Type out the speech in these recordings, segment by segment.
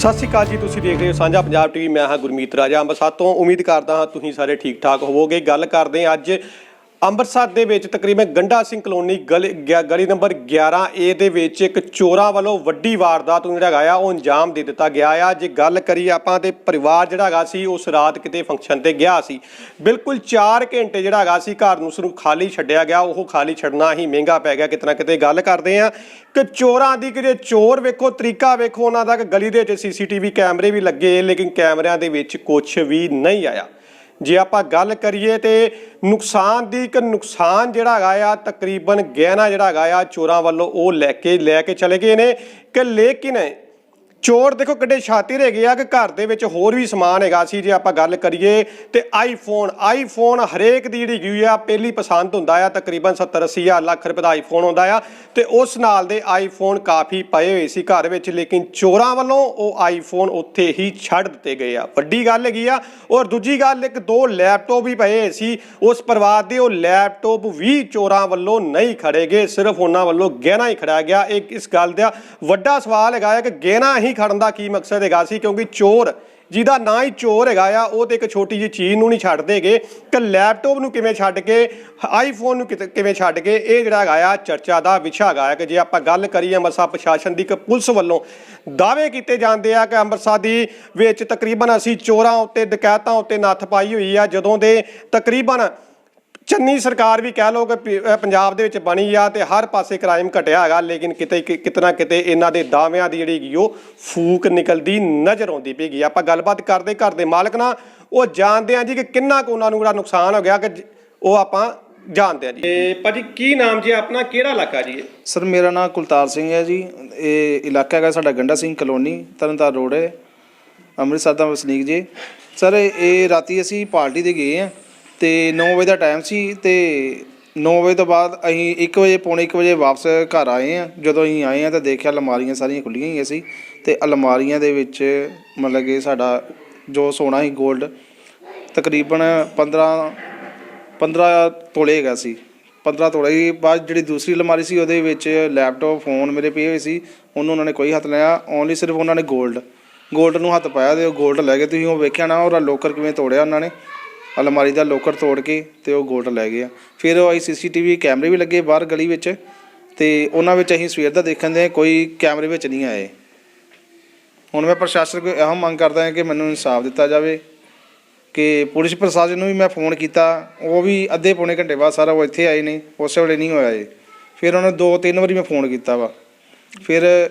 सत श्री अकाल जी, तुसीं देख रहे हो साझा पंजाब टीवी। मैं हाँ गुरमीत राजा अंबरसर तो। उम्मीद करता हाँ तुसीं सारे ठीक ठाक होवोगे। गल करते हैं अज ਅੰਮ੍ਰਿਤਸਰ ਦੇ ਵਿੱਚ ਤਕਰੀਬਨ ਗੰਡਾ ਸਿੰਘ ਕਲੋਨੀ ਗਲੀ ਨੰਬਰ 11A ਦੇ ਵਿੱਚ ਇੱਕ ਚੋਰਾਂ ਵੱਲੋਂ ਵੱਡੀ ਵਾਰਦਾਤ ਨੂੰ ਜਿਹੜਾ ਹੈਗਾ ਉਹ ਅੰਜਾਮ ਦੇ ਦਿੱਤਾ ਗਿਆ ਆ। ਜੇ ਗੱਲ ਕਰੀਏ ਆਪਾਂ ਤੇ ਪਰਿਵਾਰ ਜਿਹੜਾ ਹੈਗਾ ਸੀ ਉਸ ਰਾਤ ਕਿਤੇ ਫੰਕਸ਼ਨ ਤੇ ਗਿਆ ਸੀ, ਬਿਲਕੁਲ 4 ਘੰਟੇ ਜਿਹੜਾ ਹੈਗਾ ਸੀ ਘਰ ਨੂੰ ਉਸਨੂੰ ਖਾਲੀ ਛੱਡਿਆ ਗਿਆ। ਉਹ ਖਾਲੀ ਛੱਡਣਾ ਹੀ ਮਹਿੰਗਾ ਪੈ ਗਿਆ ਕਿਤੇ ਨਾ ਕਿਤੇ। ਗੱਲ ਕਰਦੇ ਆ ਕਿ ਚੋਰਾਂ ਦੀ, ਕਿ ਜੇ ਚੋਰ ਵੇਖੋ ਤਰੀਕਾ ਵੇਖੋ ਉਹਨਾਂ ਦਾ, ਕਿ ਗਲੀ ਦੇ ਵਿੱਚ CCTV ਕੈਮਰੇ ਵੀ ਲੱਗੇ ਲੇਕਿਨ ਕੈਮਰਿਆਂ ਦੇ ਵਿੱਚ ਕੁਝ ਵੀ ਨਹੀਂ ਆਇਆ। ਜੇ ਆਪਾਂ ਗੱਲ ਕਰੀਏ ਤੇ ਨੁਕਸਾਨ ਦੀ, ਕਿ ਨੁਕਸਾਨ ਜਿਹੜਾ ਹੈਗਾ ਆ ਤਕਰੀਬਨ ਗਹਿਣਾ ਜਿਹੜਾ ਹੈਗਾ ਆ ਚੋਰਾਂ ਵੱਲੋਂ ਉਹ ਲੈ ਕੇ ਚਲੇ ਗਏ ਨੇ। ਕਿ ਲੇਕਿਨ ਚੋਰ ਦੇਖੋ ਕਿੱਡੇ ਸ਼ਾਤਿਰ ਹੈਗੇ ਆ ਕਿ ਘਰ ਦੇ ਵਿੱਚ ਹੋਰ ਵੀ ਸਮਾਨ ਹੈਗਾ ਸੀ। ਜੇ ਆਪਾਂ ਗੱਲ ਕਰੀਏ ਤੇ ਆਈਫੋਨ ਹਰੇਕ ਦੀ ਜਿਹੜੀ ਗਈ ਆ ਪਹਿਲੀ ਪਸੰਦ ਹੁੰਦਾ ਆ। ਤਕਰੀਬਨ 70-80 ਹਜ਼ਾਰ ਲੱਖ ਰੁਪਏ ਦਾ ਆਈਫੋਨ ਹੁੰਦਾ ਆ ਤੇ ਉਸ ਨਾਲ ਦੇ ਆਈਫੋਨ ਕਾਫੀ ਪਏ ਹੋਏ ਸੀ ਘਰ ਵਿੱਚ, ਲੇਕਿਨ ਚੋਰਾਂ ਵੱਲੋਂ ਉਹ ਆਈਫੋਨ ਉੱਥੇ ਹੀ ਛੱਡ ਦਿੱਤੇ ਗਏ ਆ। ਵੱਡੀ ਗੱਲ ਹੈਗੀ ਆ। ਔਰ ਦੂਜੀ ਗੱਲ, 1-2 ਲੈਪਟਾਪ ਵੀ ਪਏ ਹੋਏ ਸੀ ਉਸ ਪਰਿਵਾਰ ਦੇ, ਉਹ ਲੈਪਟਾਪ ਵੀ ਚੋਰਾਂ ਵੱਲੋਂ ਨਹੀਂ ਖੜੇ ਗਏ, ਸਿਰਫ ਉਹਨਾਂ ਵੱਲੋਂ ਗਹਿਣਾ ਹੀ ਖੜਾ ਗਿਆ। ਇਸ ਗੱਲ ਦਾ ਵੱਡਾ ਸਵਾਲ ਹੈਗਾ ਕਿ ਗਹਿਣਾ ਹੀ ਖੜਨ ਦਾ ਕੀ ਮਕਸਦ ਹੈਗਾ ਸੀ, ਕਿਉਂਕਿ ਚੋਰ ਜਿਹਦਾ ਨਾਂ ਹੀ ਚੋਰ ਹੈਗਾ ਆ ਉਹ ਤੇ ਇੱਕ ਛੋਟੀ ਜਿਹੀ ਚੀਜ਼ ਨੂੰ ਨਹੀਂ ਛੱਡਦੇ ਗਏ ਕਿ ਲੈਪਟਾਪ ਨੂੰ ਕਿਵੇਂ ਛੱਡ ਕੇ, ਆਈਫੋਨ ਨੂੰ ਕਿਵੇਂ ਛੱਡ ਕੇ, ਇਹ ਜਿਹੜਾ ਹੈਗਾ ਆ ਚਰਚਾ ਦਾ ਵਿਸ਼ਾ ਹੈਗਾ। ਕਿ ਜੇ ਆਪਾਂ ਗੱਲ ਕਰੀਏ ਅੰਮ੍ਰਿਤਸਰ ਪ੍ਰਸ਼ਾਸਨ ਦੀ, ਕਿ ਪੁਲਿਸ ਵੱਲੋਂ ਦਾਅਵੇ ਕੀਤੇ ਜਾਂਦੇ ਆ ਕਿ ਅੰਮ੍ਰਿਤਸਰ ਦੀ ਵਿੱਚ ਤਕਰੀਬਨ ਅਸੀਂ ਚੋਰਾਂ ਉੱਤੇ, ਡਕੈਤਾਂ ਉੱਤੇ ਨੱਥ ਪਾਈ ਹੋਈ ਆ। ਜਦੋਂ ਦੇ ਤਕਰੀਬਨ ਚੰਨੀ ਸਰਕਾਰ ਵੀ ਕਹਿ ਲਓ ਕਿ ਪੰਜਾਬ ਦੇ ਵਿੱਚ ਬਣੀ ਆ ਤੇ ਹਰ ਪਾਸੇ ਕ੍ਰਾਈਮ ਘਟਿਆ ਹੈਗਾ, ਲੇਕਿਨ ਕਿਤੇ ਨਾ ਕਿਤੇ ਇਹਨਾਂ ਦੇ ਦਾਅਵਿਆਂ ਦੀ ਜਿਹੜੀ ਹੈਗੀ ਉਹ ਫੂਕ ਨਿਕਲਦੀ ਨਜ਼ਰ ਆਉਂਦੀ ਪਈ। ਆਪਾਂ ਗੱਲਬਾਤ ਕਰਦੇ ਘਰ ਦੇ ਮਾਲਕ ਨਾਲ, ਉਹ ਜਾਣਦੇ ਆ ਜੀ ਕਿ ਕਿੰਨਾ ਕੁ ਉਹਨਾਂ ਨੂੰ ਜਿਹੜਾ ਨੁਕਸਾਨ ਹੋ ਗਿਆ, ਕਿ ਉਹ ਆਪਾਂ ਜਾਣਦੇ ਆ ਜੀ। ਤੇ ਭਾਜੀ ਕੀ ਨਾਮ ਜੀ ਆਪਣਾ, ਕਿਹੜਾ ਇਲਾਕਾ ਜੀ? ਸਰ ਮੇਰਾ ਨਾਮ ਕੁਲਤਾਰ ਸਿੰਘ ਹੈ ਜੀ। ਇਹ ਇਲਾਕਾ ਹੈਗਾ ਸਾਡਾ ਗੰਡਾ ਸਿੰਘ ਕਲੋਨੀ, ਤਰਨਤਾਰਨ ਰੋਡ ਹੈ, ਅੰਮ੍ਰਿਤਸਰ ਦਾ ਵਸਨੀਕ ਜੀ। ਸਰ ਇਹ ਰਾਤੀ ਅਸੀਂ ਪਾਰਟੀ 'ਤੇ ਗਏ ਹਾਂ ਤੇ 9 ਵਜੇ ਦਾ ਟਾਈਮ ਸੀ ਤੇ 9 ਵਜੇ ਤੋਂ ਬਾਅਦ ਅਸੀਂ 1 ਵਜੇ, ਪੌਣੇ 1 ਵਜੇ ਵਾਪਸ ਘਰ ਆਏ ਹਾਂ। ਜਦੋਂ ਅਸੀਂ ਆਏ ਹਾਂ ਤਾਂ ਦੇਖਿਆ ਅਲਮਾਰੀਆਂ ਸਾਰੀਆਂ ਖੁੱਲ੍ਹੀਆਂ ਹੋਈਆਂ ਸੀ ਤੇ ਅਲਮਾਰੀਆਂ ਦੇ ਵਿੱਚ ਮਤਲਬ ਕਿ ਸਾਡਾ ਜੋ ਸੋਨਾ ਸੀ, ਗੋਲਡ, ਤਕਰੀਬਨ 15 ਤੋਲੇ ਹੈਗਾ ਸੀ। 15 ਤੋਲੇ ਹੀ। ਬਾਅਦ ਜਿਹੜੀ ਦੂਸਰੀ ਅਲਮਾਰੀ ਸੀ ਉਹਦੇ ਵਿੱਚ ਲੈਪਟਾਪ, ਫੋਨ ਮੇਰੇ ਪਏ ਹੋਏ ਸੀ, ਉਹਨੂੰ ਉਹਨਾਂ ਨੇ ਕੋਈ ਹੱਥ ਲਾਇਆ। ਓਨਲੀ ਸਿਰਫ ਉਹਨਾਂ ਨੇ ਗੋਲਡ ਨੂੰ ਹੱਥ ਪਾਇਆ ਤੇ ਉਹ ਗੋਲਡ ਲੈ ਗਏ। ਤੁਸੀਂ ਉਹ ਵੇਖਿਆ ਨਾ, ਉਹਦਾ ਲੋਕਰ ਕਿਵੇਂ ਤੋੜਿਆ ਉਹਨਾਂ ਨੇ, ਅਲਮਾਰੀ ਦਾ ਲੋਕਰ ਤੋੜ ਕੇ ਤੇ ਉਹ ਗੋਲਡ ਲੈ ਗਏ ਆ। ਫਿਰ ਉਹ CCTV ਕੈਮਰੇ ਵੀ ਲੱਗੇ ਬਾਹਰ ਗਲੀ ਵਿੱਚ ਤੇ ਉਹਨਾਂ ਵਿੱਚ ਅਸੀਂ ਸਵੇਰ ਦਾ ਦੇਖਣ ਦੇ ਕੋਈ ਕੈਮਰੇ ਵਿੱਚ ਨਹੀਂ ਆਏ। ਹੁਣ ਮੈਂ ਪ੍ਰਸ਼ਾਸਨ ਕੋਲ ਇਹੋ ਮੰਗ ਕਰਦਾ ਹਾਂ ਕਿ ਮੈਨੂੰ ਇਨਸਾਫ ਦਿੱਤਾ ਜਾਵੇ। ਕਿ ਪੁਲਿਸ ਪ੍ਰਸ਼ਾਸਨ ਨੂੰ ਵੀ ਮੈਂ ਫੋਨ ਕੀਤਾ, ਉਹ ਵੀ ਅੱਧੇ ਪੌਣੇ ਘੰਟੇ ਬਾਅਦ ਸਾਰਾ ਉਹ ਇੱਥੇ ਆਏ ਨੇ, ਉਸੇ ਵੇਲੇ ਨਹੀਂ ਹੋਇਆ ਇਹ। ਫਿਰ ਉਹਨਾਂ ਨੂੰ 2-3 ਵਾਰੀ ਮੈਂ ਫੋਨ ਕੀਤਾ ਵਾ। ਫਿਰ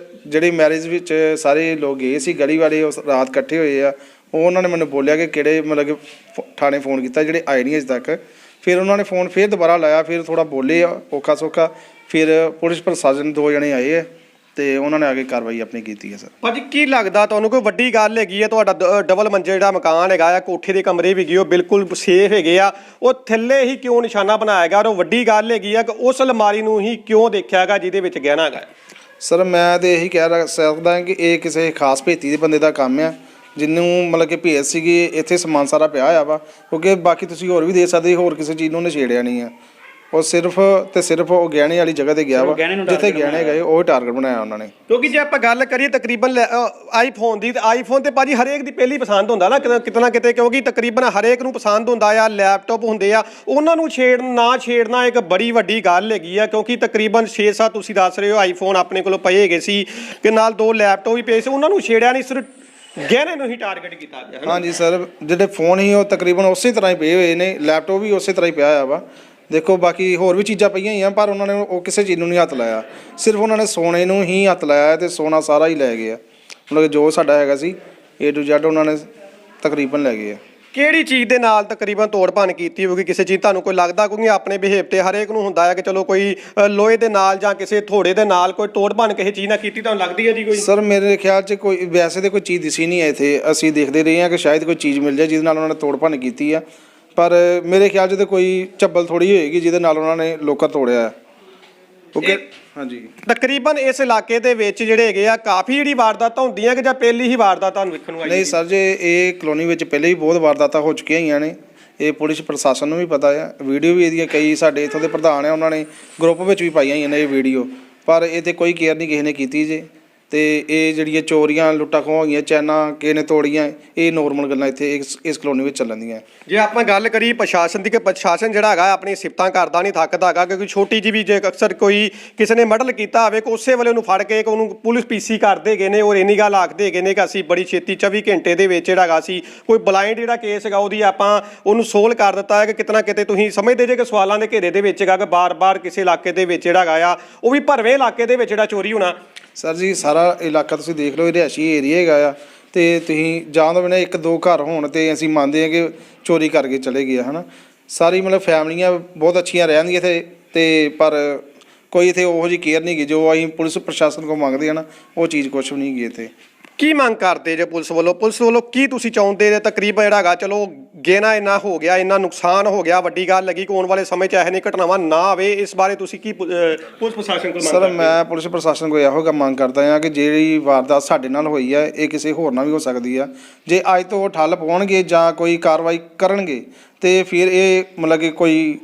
ਜਿਹੜੇ ਮੈਰਿਜ ਵਿੱਚ ਸਾਰੇ ਲੋਕ ਗਏ ਸੀ ਗਲੀ ਵਾਲੇ, ਉਸ ਰਾਤ ਇਕੱਠੇ ਹੋਏ ਆ, ਉਹ ਉਹਨਾਂ ਨੇ ਮੈਨੂੰ ਬੋਲਿਆ ਕਿ ਕਿਹੜੇ ਮਤਲਬ ਕਿ ਥਾਣੇ ਫੋਨ ਕੀਤਾ, ਜਿਹੜੇ ਆਏ ਨਹੀਂ ਅਜੇ ਤੱਕ। ਫਿਰ ਉਹਨਾਂ ਨੇ ਫੋਨ ਫਿਰ ਦੁਬਾਰਾ ਲਾਇਆ, ਫਿਰ ਥੋੜ੍ਹਾ ਬੋਲੇ ਔਖਾ ਸੌਖਾ। ਫਿਰ ਪੁਲਿਸ ਪ੍ਰਸ਼ਾਸਨ 2 ਜਣੇ ਆਏ ਹੈ ਤੇ ਉਹਨਾਂ ਨੇ ਆ ਕੇ ਕਾਰਵਾਈ ਆਪਣੀ ਕੀਤੀ ਹੈ। ਸਰ ਭਾਜੀ ਕੀ ਲੱਗਦਾ ਤੁਹਾਨੂੰ, ਕੋਈ ਵੱਡੀ ਗੱਲ ਹੈਗੀ ਹੈ? ਤੁਹਾਡਾ ਡਬਲ ਮੰਜ਼ਿਲ ਜਿਹੜਾ ਮਕਾਨ ਹੈਗਾ ਆ, ਕੋਠੇ ਦੇ ਕਮਰੇ ਵੀ ਗਏ ਉਹ ਬਿਲਕੁਲ ਸੇਫ ਹੈਗੇ ਆ, ਉਹ ਥੱਲੇ ਹੀ ਕਿਉਂ ਨਿਸ਼ਾਨਾ ਬਣਾਇਆ ਗਿਆ? ਔਰ ਉਹ ਵੱਡੀ ਗੱਲ ਹੈਗੀ ਆ ਕਿ ਉਸ ਅਲਮਾਰੀ ਨੂੰ ਹੀ ਕਿਉਂ ਦੇਖਿਆ ਗਿਆ ਜਿਹਦੇ ਵਿੱਚ ਗਹਿਣਾ ਹੈਗਾ? ਸਰ ਮੈਂ ਤਾਂ ਇਹੀ ਕਹਿ ਸਕਦਾ ਕਿ ਇਹ ਕਿਸੇ ਖਾਸ ਭੇਤੀ ਦੇ ਬੰਦੇ ਦਾ ਕੰਮ ਆ, ਜਿਹਨੂੰ ਮਤਲਬ ਕਿ ਭੇਤ ਸੀਗੀ। ਇੱਥੇ ਸਮਾਨ ਸਾਰਾ ਪਿਆ ਹੋਇਆ ਵਾ, ਕਿਉਂਕਿ ਬਾਕੀ ਤੁਸੀਂ ਹੋਰ ਵੀ ਦੇਖ ਸਕਦੇ, ਹੋਰ ਕਿਸੇ ਚੀਜ਼ ਨੂੰ ਨਸ਼ੇੜਿਆ ਨਹੀਂ ਆ। ਉਹ ਸਿਰਫ ਤੇ ਸਿਰਫ ਉਹ ਗਹਿਣੇ ਵਾਲੀ ਜਗ੍ਹਾ 'ਤੇ ਗਿਆ ਵਾ, ਜਿੱਥੇ ਗਹਿਣੇ ਗਏ ਉਹ ਟਾਰਗੇਟ ਬਣਾਇਆ ਉਹਨਾਂ ਨੇ। ਕਿਉਂਕਿ ਜੇ ਆਪਾਂ ਗੱਲ ਕਰੀਏ ਤਕਰੀਬਨ ਆਈਫੋਨ ਦੀ, ਤੇ ਆਈਫੋਨ ਤੇ ਭਾਜੀ ਹਰੇਕ ਦੀ ਪਹਿਲੀ ਪਸੰਦ ਹੁੰਦਾ ਨਾ ਕਿਤੇ ਨਾ ਕਿਤੇ, ਕਿਉਂਕਿ ਤਕਰੀਬਨ ਹਰੇਕ ਨੂੰ ਪਸੰਦ ਹੁੰਦਾ ਆ। ਲੈਪਟਾਪ ਹੁੰਦੇ ਆ, ਉਹਨਾਂ ਨੂੰ ਛੇੜਨਾ ਇੱਕ ਬੜੀ ਵੱਡੀ ਗੱਲ ਹੈਗੀ ਆ। ਕਿਉਂਕਿ ਤਕਰੀਬਨ 6-7 ਤੁਸੀਂ ਦੱਸ ਰਹੇ ਹੋ ਆਈਫੋਨ ਆਪਣੇ ਕੋਲੋਂ ਪਏ ਹੈਗੇ ਸੀ, ਕਿ ਨਾਲ 2 ਲੈਪਟਾਪ ਵੀ ਪਏ ਸੀ, ਉਹਨਾਂ ਨੂੰ ਛੇੜਿਆ ਨਹੀਂ, ਸਿਰਫ ਗਹਿਣੇ ਨੂੰ ਹੀ ਟਾਰਗੇਟ ਕੀਤਾ ਗਿਆ। ਹਾਂਜੀ ਸਰ, ਜਿਹੜੇ ਫੋਨ ਸੀ ਉਹ ਤਕਰੀਬਨ ਉਸੇ ਤਰ੍ਹਾਂ ਹੀ ਪਏ ਹੋਏ ਨੇ, ਲੈਪਟਾਪ ਵੀ ਉਸੇ ਤਰ੍ਹਾਂ ਹੀ ਪਿਆ ਹੋਇਆ ਵਾ। ਦੇਖੋ ਬਾਕੀ ਹੋਰ ਵੀ ਚੀਜ਼ਾਂ ਪਈਆਂ ਹੋਈਆਂ, ਪਰ ਉਹਨਾਂ ਨੇ ਉਹ ਕਿਸੇ ਚੀਜ਼ ਨੂੰ ਨਹੀਂ ਹੱਥ ਲਾਇਆ, ਸਿਰਫ ਉਹਨਾਂ ਨੇ ਸੋਨੇ ਨੂੰ ਹੀ ਹੱਥ ਲਾਇਆ ਤੇ ਸੋਨਾ ਸਾਰਾ ਹੀ ਲੈ ਗਏ ਆ। ਮਤਲਬ ਜੋ ਸਾਡਾ ਹੈਗਾ ਸੀ A to Z ਉਹਨਾਂ ਨੇ ਤਕਰੀਬਨ ਲੈ ਗਏ ਆ। ਕਿਹੜੀ ਚੀਜ਼ ਦੇ ਨਾਲ ਤਕਰੀਬਨ ਤੋੜ ਭੰਨ ਕੀਤੀ ਹੋਊਗੀ? ਕਿਸੇ ਚੀਜ਼ ਤੁਹਾਨੂੰ ਕੋਈ ਲੱਗਦਾ? ਕਿਉਂਕਿ ਆਪਣੇ ਬਿਹੇਵ ਤੇ ਹਰੇਕ ਨੂੰ ਹੁੰਦਾ ਹੈ ਕਿ ਚਲੋ ਕੋਈ ਲੋਹੇ ਦੇ ਨਾਲ ਜਾਂ ਕਿਸੇ ਥੋੜੇ ਦੇ ਨਾਲ ਕੋਈ ਤੋੜ ਭੰਨ ਕਿਸੇ ਚੀਜ਼ ਨਾਲ ਕੀਤੀ, ਤੁਹਾਨੂੰ ਲੱਗਦੀ ਹੈ ਜੀ ਕੋਈ? ਸਰ ਮੇਰੇ ਖਿਆਲ 'ਚ ਕੋਈ ਵੈਸੇ ਤਾਂ ਕੋਈ ਚੀਜ਼ ਦਿਸੀ ਨਹੀਂ ਹੈ ਇੱਥੇ। ਅਸੀਂ ਦੇਖਦੇ ਰਹੇ ਹਾਂ ਕਿ ਸ਼ਾਇਦ ਕੋਈ ਚੀਜ਼ ਮਿਲ ਜਾਏ ਜਿਹਦੇ ਨਾਲ ਉਹਨਾਂ ਨੇ ਤੋੜ ਭੰਨ ਕੀਤੀ ਆ, ਪਰ ਮੇਰੇ ਖਿਆਲ 'ਚ ਤਾਂ ਕੋਈ ਝੱਬਲ ਥੋੜ੍ਹੀ ਹੋਏਗੀ ਜਿਹਦੇ ਨਾਲ ਉਹਨਾਂ ਨੇ ਲੋਕਰ ਤੋੜਿਆ। ਓਕੇ ਹਾਂਜੀ। ਤਕਰੀਬਨ ਇਸ ਇਲਾਕੇ ਦੇ ਵਿੱਚ ਜਿਹੜੇ ਹੈਗੇ ਆ ਕਾਫੀ ਜਿਹੜੀ ਵਾਰਦਾਤਾਂ ਹੁੰਦੀਆਂ, ਕਿ ਜਾਂ ਪਹਿਲੀ ਹੀ ਵਾਰਦਾਤ ਤੁਹਾਨੂੰ ਵੇਖਣ ਨੂੰ ਆਈ? ਨਹੀਂ ਸਰ ਜੀ, ਇਹ ਕਲੋਨੀ ਵਿੱਚ ਪਹਿਲੇ ਹੀ ਬਹੁਤ ਵਾਰਦਾਤਾਂ ਹੋ ਚੁੱਕੀਆਂ ਹੋਈਆਂ ਨੇ। ਇਹ ਪੁਲਿਸ ਪ੍ਰਸ਼ਾਸਨ ਨੂੰ ਵੀ ਪਤਾ ਆ। ਵੀਡੀਓ ਵੀ ਇਹਦੀਆਂ ਕਈ ਸਾਡੇ ਇੱਥੋਂ ਦੇ ਪ੍ਰਧਾਨ ਆ, ਉਹਨਾਂ ਨੇ ਗਰੁੱਪ ਵਿੱਚ ਵੀ ਪਾਈਆਂ ਹੋਈਆਂ ਨੇ ਇਹ ਵੀਡੀਓ, ਪਰ ਇਹ 'ਤੇ ਕੋਈ ਕੇਅਰ ਨਹੀਂ ਕਿਸੇ ਨੇ ਕੀਤੀ ਜੇ। ਤੇ ਇਹ ਜਿਹੜੀਆਂ ਚੋਰੀਆਂ ਲੁੱਟਾਂ ਖੋਹਾਂ ਹੋਈਆਂ, ਚੈਨਾਂ ਕਿਸੇ ਨੇ ਤੋੜੀਆਂ, ਇਹ ਨੋਰਮਲ ਗੱਲਾਂ ਇੱਥੇ ਇਸ ਕਲੋਨੀ ਵਿੱਚ ਚੱਲਣ ਦੀਆਂ। ਜੇ ਆਪਾਂ ਗੱਲ ਕਰੀ ਪ੍ਰਸ਼ਾਸਨ ਦੀ, ਕਿ ਪ੍ਰਸ਼ਾਸਨ ਜਿਹੜਾ ਹੈਗਾ ਆਪਣੀ ਸਿਫਤਾਂ ਕਰਦਾ ਨਹੀਂ ਥੱਕਦਾ ਹੈਗਾ, ਕਿਉਂਕਿ ਛੋਟੀ ਜਿਹੀ ਵੀ ਜੇ ਅਕਸਰ ਕੋਈ ਕਿਸੇ ਨੇ ਮਰਡਰ ਕੀਤਾ ਹੋਵੇ, ਉਸੇ ਵੇਲੇ ਉਹਨੂੰ ਫੜ ਕੇ ਉਹਨੂੰ ਪੁਲਿਸ ਪੀਸੀ ਕਰਦੇ ਗਏ ਨੇ, ਔਰ ਇੰਨੀ ਗੱਲ ਆਖਦੇ ਗਏ ਨੇ ਕਿ ਅਸੀਂ ਬੜੀ ਛੇਤੀ 24 ਘੰਟੇ ਦੇ ਵਿੱਚ ਜਿਹੜਾ ਹੈਗਾ ਸੀ ਕੋਈ ਬਲਾਈਂਡ ਜਿਹੜਾ ਕੇਸ ਹੈਗਾ ਉਹਦੀ ਆਪਾਂ ਉਹਨੂੰ ਸੋਲਵ ਕਰ ਦਿੱਤਾ ਹੈ। ਕਿ ਕਿਤਨਾ ਕਿਤੇ ਤੁਸੀਂ ਸਮਝਦੇ ਜੇ ਕਿ ਸਵਾਲਾਂ ਦੇ ਘੇਰੇ ਦੇ ਵਿੱਚ ਹੈਗਾ ਕਿ ਬਾਰ-ਬਾਰ ਕਿਸੇ ਇਲਾਕੇ ਦੇ ਵਿੱਚ ਜਿਹੜਾ ਹੈਗਾ ਆ, ਉਹ ਵੀ ਭਰਵੇਂ ਇਲਾਕੇ ਦੇ ਵਿੱਚ ਜਿਹੜਾ ਚੋਰੀ ਹੋਣਾ। ਸਰ ਜੀ ਸਾਰਾ ਇਲਾਕਾ ਤੁਸੀਂ ਦੇਖ ਲਓ, ਇਹ ਰਿਹਾਇਸ਼ੀ ਏਰੀਆ ਹੈਗਾ ਆ, ਤੇ ਤੁਸੀਂ ਜਾਂ ਤਾਂ ਬਿਨਾਂ 1-2 ਘਰ ਹੋਣ ਤੇ ਅਸੀਂ ਮੰਨਦੇ ਹਾਂ ਕਿ ਚੋਰੀ ਕਰਕੇ ਚਲੇ ਗਏ, ਹੈ ਨਾ। ਸਾਰੀ ਮਤਲਬ ਫੈਮਲੀਆਂ ਬਹੁਤ ਅੱਛੀਆਂ ਰਹਿੰਦੀਆਂ ਇੱਥੇ, ਤੇ ਪਰ ਕੋਈ ਇੱਥੇ ਉਹੋ ਜਿਹੀ ਕੇਅਰ ਨਹੀਂ ਗਈ ਜੋ ਅਸੀਂ ਪੁਲਿਸ ਪ੍ਰਸ਼ਾਸਨ ਕੋਲ ਮੰਗਦੇ ਹਾਂ ਨਾ, ਉਹ ਚੀਜ਼ ਕੁਛ ਵੀ ਨਹੀਂ ਗਈ ਇੱਥੇ। ਕੀ ਮੰਗ ਕਰਦੇ ਜੇ ਪੁਲਿਸ ਵੱਲੋਂ ਕੀ ਤੁਸੀਂ ਚਾਹੁੰਦੇ ਜੇ? ਤਕਰੀਬਨ ਜਿਹੜਾ ਹੈਗਾ ਚਲੋ ਗੇਨਾ ਇੰਨਾ ਹੋ ਗਿਆ, ਇੰਨਾ ਨੁਕਸਾਨ ਹੋ ਗਿਆ, ਵੱਡੀ ਗੱਲ ਲੱਗੀ ਕਿ ਆਉਣ ਵਾਲੇ ਸਮੇਂ 'ਚ ਇਹੋ ਜਿਹੀ ਘਟਨਾਵਾਂ ਨਾ ਆਵੇ, ਇਸ ਬਾਰੇ ਤੁਸੀਂ ਕੀ ਪੁਲਿਸ ਪ੍ਰਸ਼ਾਸਨ ਕੋਲ ਮੰਗ ਕਰਦੇ? ਸਰ ਮੈਂ ਪੁਲਿਸ ਪ੍ਰਸ਼ਾਸਨ ਕੋਲ ਇਹੋ ਮੰਗ ਕਰਦਾ ਹਾਂ ਕਿ ਜਿਹੜੀ ਵਾਰਦਾਤ ਸਾਡੇ ਨਾਲ ਹੋਈ ਹੈ ਇਹ ਕਿਸੇ ਹੋਰ ਨਾਲ ਵੀ ਹੋ ਸਕਦੀ ਆ। ਜੇ ਅੱਜ ਤੋਂ ਠੱਲ ਪਾਉਣਗੇ ਜਾਂ ਕੋਈ ਕਾਰਵਾਈ ਕਰਨਗੇ ਤੇ ਫਿਰ ਇਹ ਮਤਲਬ ਕਿ ਕੋਈ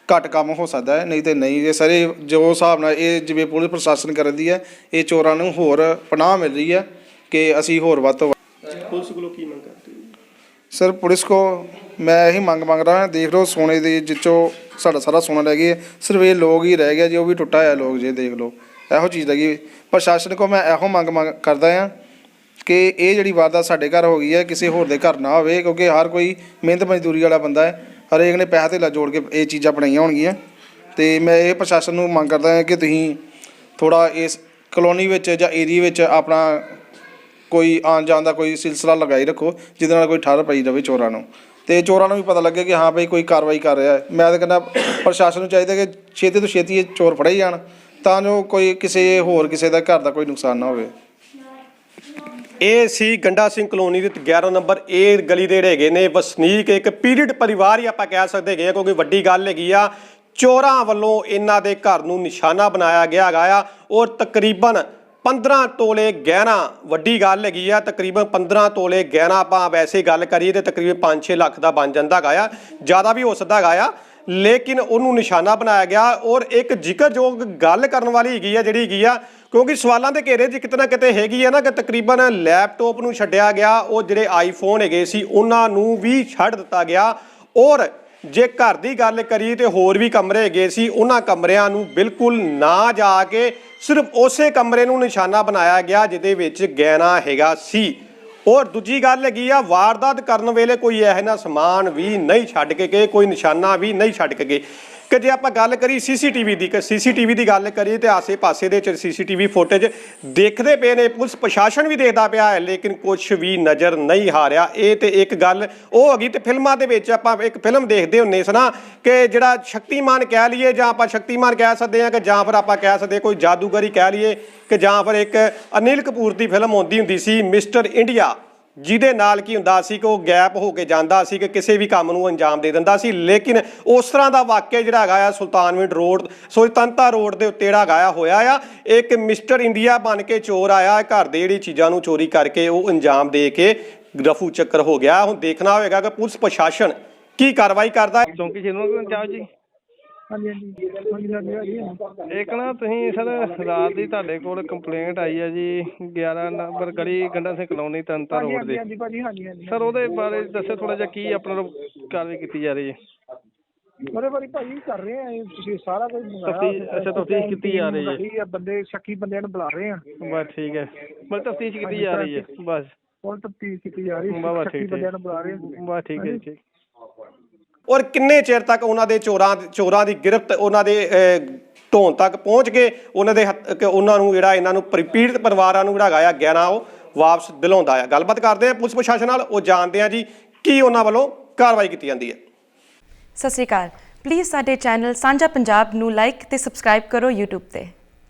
ਘੱਟ ਕੰਮ ਹੋ ਸਕਦਾ ਹੈ, ਨਹੀਂ ਤੇ ਨਹੀਂ। ਇਹ ਸਾਰੇ ਜੋ ਹਿਸਾਬ ਨਾਲ ਇਹ ਜਿਵੇਂ ਪੁਲਿਸ ਪ੍ਰਸ਼ਾਸਨ ਕਰਦੀ ਹੈ, ਇਹ ਚੋਰਾਂ ਨੂੰ ਹੋਰ ਪਨਾਹ ਮਿਲ ਰਹੀ ਹੈ ਕਿ ਅਸੀਂ ਹੋਰ ਵੱਧ ਤੋਂ ਵੱਧ। ਪੁਲਿਸ ਕੋਲੋਂ ਕੀ ਮੰਗ ਕਰਦੇ? ਸਰ ਪੁਲਿਸ ਕੋ ਮੈਂ ਇਹੀ ਮੰਗ ਰਹਾ, ਦੇਖ ਲਓ ਸੋਨੇ ਦੇ ਜਿੱਚੋਂ ਸਾਡਾ ਸਾਰਾ ਸੋਨਾ ਲੈ ਗਏ, ਸਿਰਫ ਇਹ ਲੋਕ ਹੀ ਰਹਿ ਗਿਆ ਜੀ, ਉਹ ਵੀ ਟੁੱਟਾ ਹੋਇਆ ਲੋਕ ਜੇ ਦੇਖ ਲਓ, ਇਹੋ ਚੀਜ਼ ਲੱਗੀ। ਪ੍ਰਸ਼ਾਸਨ ਕੋ ਮੈਂ ਇਹੋ ਮੰਗ ਕਰਦਾ ਹਾਂ ਕਿ ਇਹ ਜਿਹੜੀ ਵਾਰਦਾਤ ਸਾਡੇ ਘਰ ਹੋ ਗਈ ਹੈ ਕਿਸੇ ਹੋਰ ਦੇ ਘਰ ਨਾ ਹੋਵੇ, ਕਿਉਂਕਿ ਹਰ ਕੋਈ ਮਿਹਨਤ ਮਜ਼ਦੂਰੀ ਵਾਲਾ ਬੰਦਾ ਹੈ, ਹਰੇਕ ਨੇ ਪੈਸਾ ਧੇਲਾ ਜੋੜ ਕੇ ਇਹ ਚੀਜ਼ਾਂ ਬਣਾਈਆਂ ਹੋਣਗੀਆਂ। ਤੇ ਮੈਂ ਇਹ ਪ੍ਰਸ਼ਾਸਨ ਨੂੰ ਮੰਗ ਕਰਦਾ ਹਾਂ ਕਿ ਤੁਸੀਂ ਥੋੜ੍ਹਾ ਇਸ ਕਲੋਨੀ ਵਿੱਚ ਜਾਂ ਏਰੀਏ ਵਿੱਚ ਆਪਣਾ ਕੋਈ ਆਉਣ ਜਾਣ ਦਾ ਕੋਈ ਸਿਲਸਿਲਾ ਲਗਾਈ ਰੱਖੋ, ਜਿਹਦੇ ਨਾਲ ਕੋਈ ਠੱਲ ਪਈ ਰਵੇ ਚੋਰਾਂ ਨੂੰ, ਤੇ ਚੋਰਾਂ ਨੂੰ ਵੀ ਪਤਾ ਲੱਗੇ ਕਿ ਹਾਂ ਭਾਈ ਕੋਈ ਕਾਰਵਾਈ ਕਰ ਰਿਹਾ ਹੈ। ਮੈਂ ਤਾਂ ਕਹਿੰਦਾ ਪ੍ਰਸ਼ਾਸਨ ਨੂੰ ਚਾਹੀਦਾ ਕਿ ਛੇਤੀ ਤੋਂ ਛੇਤੀ ਇਹ ਚੋਰ ਫੜੇ ਜਾਣ, ਤਾਂ ਜੋ ਕੋਈ ਕਿਸੇ ਦਾ ਘਰ ਦਾ ਕੋਈ ਨੁਕਸਾਨ ਨਾ ਹੋਵੇ। ਇਹ ਸੀ ਗੰਡਾ ਸਿੰਘ ਕਲੋਨੀ ਦੇ 11 ਨੰਬਰ ਏ ਗਲੀ ਦੇ ਹੈਗੇ ਨੇ ਵਸਨੀਕ, ਇੱਕ ਪੀਰੀਅਡ ਪਰਿਵਾਰ ਹੀ ਆਪਾਂ ਕਹਿ ਸਕਦੇ ਹੈਗੇ, ਕਿਉਂਕਿ ਵੱਡੀ ਗੱਲ ਹੈਗੀ ਆ ਚੋਰਾਂ ਵੱਲੋਂ ਇਹਨਾਂ ਦੇ ਘਰ ਨੂੰ ਨਿਸ਼ਾਨਾ ਬਣਾਇਆ ਗਿਆ ਹੈਗਾ ਆ, ਔਰ ਤਕਰੀਬਨ 15 ਤੋਲੇ ਗਹਿਣਾ, ਵੱਡੀ ਗੱਲ ਹੈਗੀ ਆ, ਤਕਰੀਬਨ 15 ਤੋਲੇ ਗਹਿਣਾ ਆਪਾਂ ਵੈਸੇ ਗੱਲ ਕਰੀਏ ਤੇ ਤਕਰੀਬਨ 5-6 ਲੱਖ ਦਾ ਬਣ ਜਾਂਦਾ ਹੈਗਾ ਆ, ਜ਼ਿਆਦਾ ਵੀ ਹੋ ਸਕਦਾ ਹੈਗਾ ਆ, ਲੇਕਿਨ ਉਹਨੂੰ ਨਿਸ਼ਾਨਾ ਬਣਾਇਆ ਗਿਆ। ਔਰ ਇੱਕ ਜ਼ਿਕਰਯੋਗ ਗੱਲ ਕਰਨ ਵਾਲੀ ਹੈਗੀ ਆ ਜਿਹੜੀ ਹੈਗੀ ਆ, ਕਿਉਂਕਿ ਸਵਾਲਾਂ ਦੇ ਘੇਰੇ 'ਚ ਕਿਤੇ ਨਾ ਕਿਤੇ ਹੈਗੀ ਆ ਨਾ ਕਿ ਤਕਰੀਬਨ ਲੈਪਟਾਪ ਨੂੰ ਛੱਡਿਆ ਗਿਆ, ਉਹ ਜਿਹੜੇ ਆਈਫੋਨ ਹੈਗੇ ਸੀ ਉਹਨਾਂ ਨੂੰ ਵੀ ਛੱਡ ਦਿੱਤਾ ਗਿਆ। ਔਰ ਜੇ ਘਰ ਦੀ ਗੱਲ ਕਰੀਏ ਤੇ ਹੋਰ ਵੀ ਕਮਰੇ ਹੈਗੇ ਸੀ, ਉਹਨਾਂ ਕਮਰਿਆਂ ਨੂੰ ਬਿਲਕੁਲ ਨਾ ਜਾ ਕੇ ਸਿਰਫ ਉਸੇ ਕਮਰੇ ਨੂੰ ਨਿਸ਼ਾਨਾ ਬਣਾਇਆ ਗਿਆ ਜਿਹਦੇ ਵਿੱਚ ਗਹਿਣਾ ਹੈਗਾ ਸੀ। ਔਰ ਦੂਜੀ ਗੱਲ ਹੈਗੀ ਆ, ਵਾਰਦਾਤ ਕਰਨ ਵੇਲੇ ਕੋਈ ਇਹੋ ਜਿਹਾ ਸਮਾਨ ਵੀ ਨਹੀਂ ਛੱਡ ਕੇ ਗਏ, ਕੋਈ ਨਿਸ਼ਾਨਾ ਵੀ ਨਹੀਂ ਛੱਡ ਕੇ ਗਏ। ਕਿ ਜੇ ਆਪਾਂ ਗੱਲ ਕਰੀ ਸੀਸੀਟੀਵੀ ਦੀ, ਕਿ ਸੀਸੀਟੀਵੀ ਦੀ ਗੱਲ ਕਰੀਏ ਤੇ ਆਸੇ-ਪਾਸੇ ਦੇ ਵਿੱਚ ਸੀਸੀਟੀਵੀ ਫੁਟੇਜ ਦੇਖਦੇ ਪਏ ਨੇ, ਪੁਲਿਸ ਪ੍ਰਸ਼ਾਸਨ ਵੀ ਦੇਖਦਾ ਪਿਆ ਹੈ, ਲੇਕਿਨ ਕੁਝ ਵੀ ਨਜ਼ਰ ਨਹੀਂ ਆ ਰਿਹਾ। ਇਹ ਤੇ ਇੱਕ ਗੱਲ ਉਹ ਹੈਗੀ। ਤੇ ਫਿਲਮਾਂ ਦੇ ਵਿੱਚ ਆਪਾਂ ਇੱਕ ਫਿਲਮ ਦੇਖਦੇ ਹੁੰਦੇ ਸੀ ਨਾ ਕਿ ਜਿਹੜਾ ਸ਼ਕਤੀਮਾਨ ਕਹਿ ਲਈਏ, ਜਾਂ ਆਪਾਂ ਸ਼ਕਤੀਮਾਨ ਕਹਿ ਸਕਦੇ ਹਾਂ, ਕਿ ਜਾਂ ਫਿਰ ਆਪਾਂ ਕਹਿ ਸਕਦੇ ਕੋਈ ਜਾਦੂਗਰੀ ਕਹਿ ਲਈਏ, ਕਿ ਜਾਂ ਫਿਰ ਇੱਕ ਅਨਿਲ ਕਪੂਰ ਦੀ ਫਿਲਮ ਆਉਂਦੀ ਹੁੰਦੀ ਸੀ ਮਿਸਟਰ ਇੰਡੀਆ, ਜਿਹਦੇ ਨਾਲ ਕੀ ਹੁੰਦਾ ਸੀ ਕਿ ਉਹ ਗੈਪ ਹੋ ਕੇ ਜਾਂਦਾ ਸੀ, ਕਿ ਕਿਸੇ ਵੀ ਕੰਮ ਨੂੰ ਅੰਜਾਮ ਦੇ ਦਿੰਦਾ ਸੀ। ਲੇਕਿਨ ਉਸ ਤਰ੍ਹਾਂ ਦਾ ਵਾਕਿਆ ਜਿਹੜਾ ਹੈਗਾ ਆ ਸੁਲਤਾਨਵਿੰਡ ਰੋਡ, ਤੰਤਾ ਰੋਡ ਦੇ ਉੱਤੇ ਜਿਹੜਾ ਹੈਗਾ ਹੋਇਆ ਆ, ਇੱਕ ਮਿਸਟਰ ਇੰਡੀਆ ਬਣ ਕੇ ਚੋਰ ਆਇਆ, ਘਰ ਦੇ ਜਿਹੜੀ ਚੀਜ਼ਾਂ ਨੂੰ ਚੋਰੀ ਕਰਕੇ ਉਹ ਅੰਜਾਮ ਦੇ ਕੇ ਰਫੂ ਚੱਕਰ ਹੋ ਗਿਆ। ਹੁਣ ਦੇਖਣਾ ਹੋਵੇਗਾ ਕਿ ਪੁਲਿਸ ਪ੍ਰਸ਼ਾਸਨ ਕੀ ਕਾਰਵਾਈ ਕਰਦਾ ਹੈ। ਚੌਂਕੀ ਸ਼ੇਰੋਂ ਚਾਹ ਜੀ। ਇੱਕ ਨਾ ਤੁਸੀਂ ਸਰ ਰਾਤ ਦੀ ਤੁਹਾਡੇ ਕੋਲ ਕੰਪਲੇਂਟ ਆਈ ਹੈ ਜੀ 11 ਨੰਬਰ ਗਲੀ ਗੰਡਾ ਸਿੰਘ ਕਲੋਨੀ ਤੰਤਾ ਰੋਡ ਦੇ। ਸਰ ਉਹਦੇ ਬਾਰੇ ਦੱਸੋ ਥੋੜਾ ਜਿਹਾ, ਕੀ ਆਪਣਾ ਕਾਰਵਾਈ ਕੀਤੀ ਜਾ ਰਹੀ ਹੈ? ਉਹਦੇ ਬਾਰੇ ਭਾਜੀ ਕਰ ਰਹੇ ਆ, ਤੁਸੀਂ ਸਾਰਾ ਕੁਝ ਤਫਤੀਸ਼ ਕੀਤੀ ਜਾ ਰਹੀ ਹੈ, ਬੰਦੇ ਸ਼ੱਕੀ ਬੰਦਿਆਂ ਨੂੰ ਬੁਲਾ ਰਹੇ ਆ। ਬਸ ਠੀਕ ਹੈ, ਬਸ ਤਫਤੀਸ਼ ਕੀਤੀ ਜਾ ਰਹੀ ਹੈ, ਬਸ ਹੁਣ ਤਫਤੀਸ਼ ਕੀਤੀ ਜਾ ਰਹੀ ਹੈ, ਸ਼ੱਕੀ ਬੰਦਿਆਂ ਨੂੰ ਬੁਲਾ ਰਹੇ ਆ। ਬਸ ਠੀਕ ਹੈ ਜੀ। ਔਰ ਕਿੰਨੇ ਚਿਰ ਤੱਕ ਉਹਨਾਂ ਦੇ ਚੋਰਾਂ ਦੀ ਗਿਰਫਤ, ਉਹਨਾਂ ਦੇ ਢੋਣ ਤੱਕ ਪਹੁੰਚ ਕੇ ਉਹਨਾਂ ਨੂੰ ਜਿਹੜਾ ਇਹਨਾਂ ਨੂੰ ਪੀੜਤ ਪਰਿਵਾਰਾਂ ਨੂੰ ਜਿਹੜਾ ਹੈਗਾ ਗਹਿਣਾ ਉਹ ਵਾਪਸ ਦਿਲਾਉਂਦਾ ਆ। ਗੱਲਬਾਤ ਕਰਦੇ ਆ ਪੁਲਿਸ ਪ੍ਰਸ਼ਾਸਨ ਨਾਲ, ਉਹ ਜਾਣਦੇ ਆ ਜੀ ਕੀ ਉਹਨਾਂ ਵੱਲੋਂ ਕਾਰਵਾਈ ਕੀਤੀ ਜਾਂਦੀ ਹੈ। ਸਤਿ ਸ਼੍ਰੀ ਅਕਾਲ। ਪਲੀਜ਼ ਸਾਡੇ ਚੈਨਲ ਸਾਂਝਾ ਪੰਜਾਬ ਨੂੰ ਲਾਈਕ ਤੇ ਸਬਸਕ੍ਰਾਈਬ ਕਰੋ YouTube ਤੇ।